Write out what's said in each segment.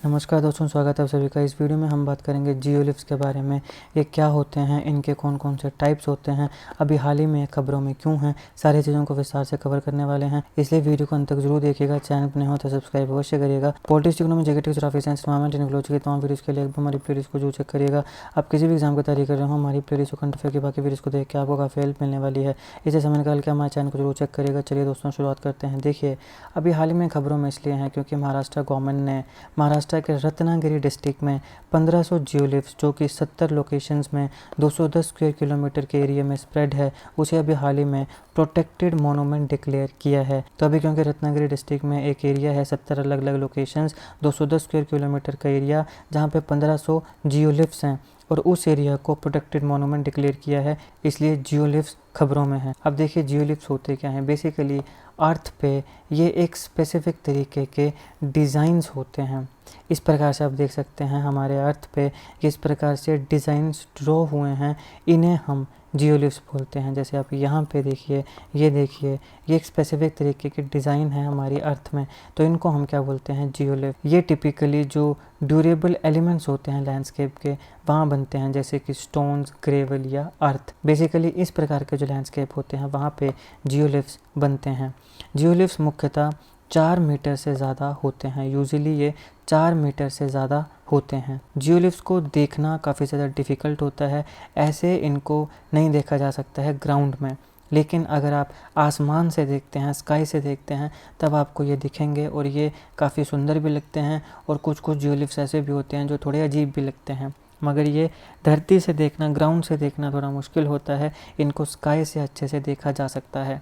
नमस्कार दोस्तों, स्वागत है आप सभी का। इस वीडियो में हम बात करेंगे जियोलिफ्ट्स के बारे में। ये क्या होते हैं, इनके कौन कौन से टाइप्स होते हैं, अभी हाल ही में खबरों में क्यों हैं, सारी चीज़ों को विस्तार से कवर करने वाले हैं। इसलिए वीडियो को अंत तक जरूर देखिएगा। चैनल पर नहीं हो तो सब्सक्राइब अवश्य करिएगा। Politics, economy, geography, geography, science, environment, technology के तमाम वीडियोज़ के लिए हमारी प्लेलिस्ट को जरूर चेक करिएगा। आप किसी भी एग्जाम की तैयारी कर रहे हो, हमारी प्लेलिस्ट को करंट अफेयर की बाकी वीडियोज़ को देख के आपको काफ़ी हेल्प मिलने वाली है। इसे समय निकाल के हमारे चैनल को जरूर चेक करिएगा। चलिए दोस्तों, शुरुआत करते हैं। देखिए, अभी हाल ही में खबरों में इसलिए हैं क्योंकि महाराष्ट्र गवर्नमेंट ने महाराष्ट्र के रत्नागिरी डिस्ट्रिक्ट में 1500 जियोलिफ्ट्स, जो कि 70 लोकेशंस में 210 स्क्वायर किलोमीटर के एरिया में स्प्रेड है, उसे अभी हाल ही में प्रोटेक्टेड मोनूमेंट डिक्लेयर किया है। तो अभी क्योंकि रत्नागिरी डिस्ट्रिक्ट में एक एरिया है, 70 अलग अलग लोकेशंस, 210 स्क्वायर किलोमीटर का एरिया, जहाँ पे 1500 जियोलिफ्ट्स हैं और उस एरिया को प्रोटेक्टेड मोनूमेंट डिक्लेयर किया है, इसलिए जियोलिफ्ट्स खबरों में है। अब देखिए, जियोलिफ्ट्स होते क्या हैं। बेसिकली अर्थ पे ये एक स्पेसिफिक तरीके के डिज़ाइंस होते हैं। इस प्रकार से आप देख सकते हैं हमारे अर्थ पे किस प्रकार से डिज़ाइंस ड्रॉ हुए हैं, इन्हें हम जियोलिफ्ट्स बोलते हैं। जैसे आप यहाँ पे देखिए, ये देखिए, ये एक स्पेसिफिक तरीके के डिज़ाइन है हमारी अर्थ में, तो इनको हम क्या बोलते हैं, जियोलिफ्ट। ये टिपिकली जो ड्यूरेबल एलिमेंट्स होते हैं लैंडस्केप के, वहाँ बनते हैं, जैसे कि स्टोन्स, ग्रेवल या अर्थ। बेसिकली इस प्रकार के जो लैंडस्केप होते हैं वहाँ पे जियोलिफ्ट्स बनते हैं। जियोलिफ्ट्स मुख्यतः 4 मीटर से ज़्यादा होते हैं। यूजुअली ये 4 मीटर से ज़्यादा होते हैं। जियोलिफ्ट्स को देखना काफ़ी ज़्यादा डिफ़िकल्ट होता है। ऐसे इनको नहीं देखा जा सकता है ग्राउंड में, लेकिन अगर आप आसमान से देखते हैं, स्काई से देखते हैं, तब आपको ये दिखेंगे और ये काफ़ी सुंदर भी लगते हैं। और कुछ कुछ जियोलिफ्ट्स ऐसे भी होते हैं जो थोड़े अजीब भी लगते हैं, मगर ये धरती से देखना, ग्राउंड से देखना थोड़ा मुश्किल होता है। इनको स्काई से अच्छे से देखा जा सकता है।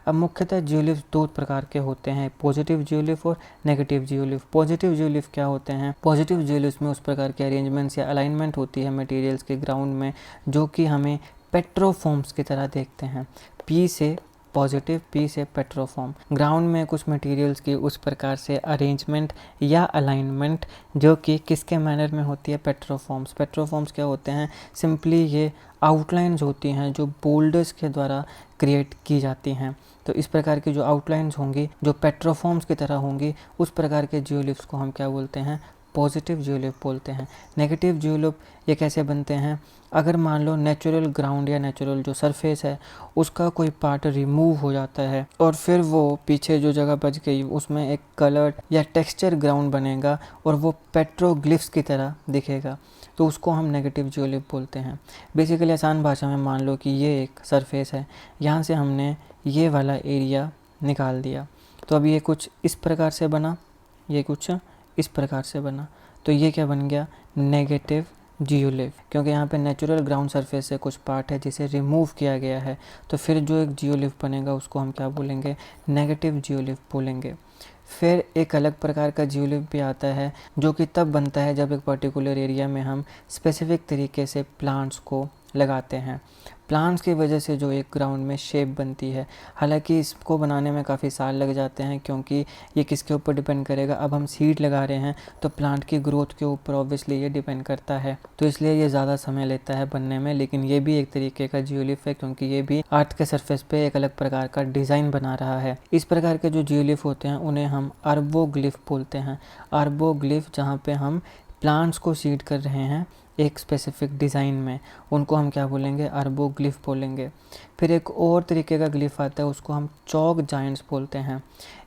अब मुख्यतः जियोलिफ्ट 2 प्रकार के होते हैं, पॉजिटिव जियोलिफ्ट और नेगेटिव जियोलिफ्ट। पॉजिटिव जियोलिफ्ट क्या होते हैं? पॉजिटिव जियोलिफ्ट में उस प्रकार के अरेंजमेंट्स या अलाइनमेंट होती है मटेरियल्स के ग्राउंड में, जो कि हमें पेट्रोफॉर्म्स की तरह देखते हैं। पी से पॉजिटिव, पी से पेट्रोफॉर्म। ग्राउंड में कुछ मटेरियल्स की उस प्रकार से अरेंजमेंट या अलाइनमेंट जो कि किसके मैनर में होती है, पेट्रोफॉर्म्स। पेट्रोफॉर्म्स क्या होते हैं? सिंपली ये आउटलाइंस होती हैं जो बोल्डर्स के द्वारा क्रिएट की जाती हैं। तो इस प्रकार की जो आउटलाइंस होंगी, जो पेट्रोफॉर्म्स की तरह होंगी, उस प्रकार के जियोलिफ्ट्स को हम क्या बोलते हैं, पॉजिटिव जियोलिफ्ट बोलते हैं। नेगेटिव जियोलिफ्ट ये कैसे बनते हैं? अगर मान लो नेचुरल ग्राउंड या नेचुरल जो सरफेस है उसका कोई पार्ट रिमूव हो जाता है और फिर वो पीछे जो जगह बच गई उसमें एक कलर्ड या टेक्सचर ग्राउंड बनेगा और वो पेट्रोग्लिफ्स की तरह दिखेगा, तो उसको हम नेगेटिव जियोलिफ्ट बोलते हैं। बेसिकली आसान भाषा में मान लो कि ये एक सरफेस है, यहाँ से हमने ये वाला एरिया निकाल दिया, तो अब ये कुछ इस प्रकार से बना, ये कुछ इस प्रकार से बना, तो ये क्या बन गया, नेगेटिव जियोलिफ्ट। क्योंकि यहाँ पे नेचुरल ग्राउंड सरफेस से कुछ पार्ट है जिसे रिमूव किया गया है, तो फिर जो एक जियोलिफ्ट बनेगा उसको हम क्या बोलेंगे, नेगेटिव जियोलिफ्ट बोलेंगे। फिर एक अलग प्रकार का जियोलिफ्ट भी आता है जो कि तब बनता है जब एक पर्टिकुलर एरिया में हम स्पेसिफिक तरीके से प्लांट्स को लगाते हैं। प्लांट्स की वजह से जो एक ग्राउंड में शेप बनती है, हालांकि इसको बनाने में काफ़ी साल लग जाते हैं क्योंकि ये किसके ऊपर डिपेंड करेगा। अब हम सीड लगा रहे हैं तो प्लांट की ग्रोथ के ऊपर ऑब्वियसली ये डिपेंड करता है, तो इसलिए ये ज़्यादा समय लेता है बनने में। लेकिन ये भी एक तरीके का जियोलिफ्ट है क्योंकि ये भी अर्थ के सरफेस पे एक अलग प्रकार का डिज़ाइन बना रहा है। इस प्रकार के जो जियोलिफ्ट होते हैं उन्हें हम आर्बोग्लिफ बोलते हैं। आर्बोग्लिफ, जहाँ पे हम प्लांट्स को सीड कर रहे हैं एक स्पेसिफिक डिज़ाइन में, उनको हम क्या बोलेंगे, आर्बोग्लिफ बोलेंगे। फिर एक और तरीके का ग्लिफ आता है, उसको हम चॉक जाइंट्स बोलते हैं।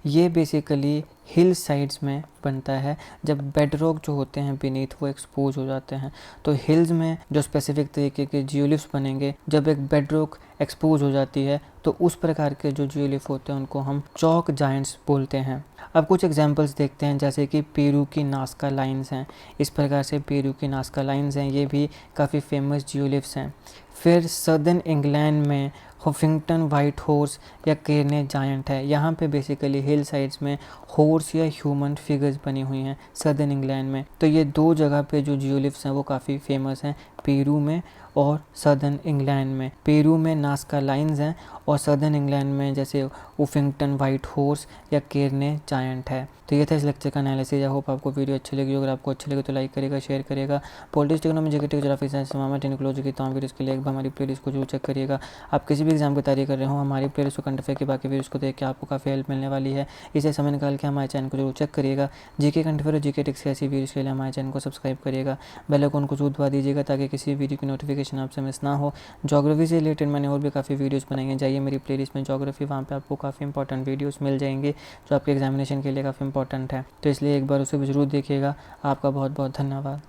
ये बेसिकली हिल साइड्स में बनता है जब बेडरॉक जो होते हैं बीनीथ वो एक्सपोज हो जाते हैं। तो हिल्स में जो स्पेसिफिक तरीके के जियोलिफ्ट्स बनेंगे जब एक बेडरॉक एक्सपोज हो जाती है, तो उस प्रकार के जो जियोलिफ्ट होते हैं उनको हम चॉक जाइंट्स बोलते हैं। अब कुछ एग्जांपल्स देखते हैं, जैसे कि पेरू की नास्का लाइन्स हैं। इस प्रकार से पेरू की नास्का लाइन्स हैं, ये भी काफ़ी फेमस जियोलिफ्ट्स हैं। फिर सदर्न इंग्लैंड में हफिंगटन वाइट हॉर्स या केरने जायंट है। यहाँ पे बेसिकली हिल साइड्स में हॉर्स या ह्यूमन फिगर्स बनी हुई हैं सदर्न इंग्लैंड में। तो ये 2 जगह पे जो जियोलिफ्ट्स हैं वो काफ़ी फेमस हैं, पेरू में और सदर्न इंग्लैंड में। पेरू में नास्का लाइन्स हैं और सदर्न इंग्लैंड में जैसे उफिंगटन वाइट हॉर्स या केरने जायंट है। तो ये था इस लेक्चर का एनालिसिस। आई होप आपको वीडियो अच्छी लगी। अगर आपको अच्छी लगी तो लाइक करेगा, शेयर करेगा। Politics, economy, geography, science, environment, technology की तमाम वीडियोज़ के लिए एक बार हमारी प्लेलिस्ट को जरूर चेक करिएगा। आप किसी भी एग्जाम की तैयारी कर रहे हो, हमारी प्लेलिस्ट को कंटेफे की बाकी वीडियोस को देख के आपको काफ़ी हेल्प मिलने वाली है। इसे समय निकाल के हमारे चैनल को जरूर चेक करिएगा। जीके कंटेफे और जीके टिक्स की ऐसी वीडियोस के लिए हमारे चैनल को सब्सक्राइब करिएगा, बेल आइकन को जरूर दबा दीजिएगा ताकि किसी वीडियो की नोटिफिकेशन आपसे मिस ना हो। ज्योग्राफी से रिलेटेड मैंने और भी काफ़ी वीडियोस बनाई हैं, जाइए मेरी प्लेलिस्ट में ज्योग्राफी, वहाँ पे आपको काफ़ी इंपॉर्टेंट वीडियोस मिल जाएंगे जो आपके एग्जामिनेशन के लिए काफ़ी इंपॉर्टेंट है। तो इसलिए एक बार उसे भी जरूर देखिएगा। आपका बहुत बहुत धन्यवाद।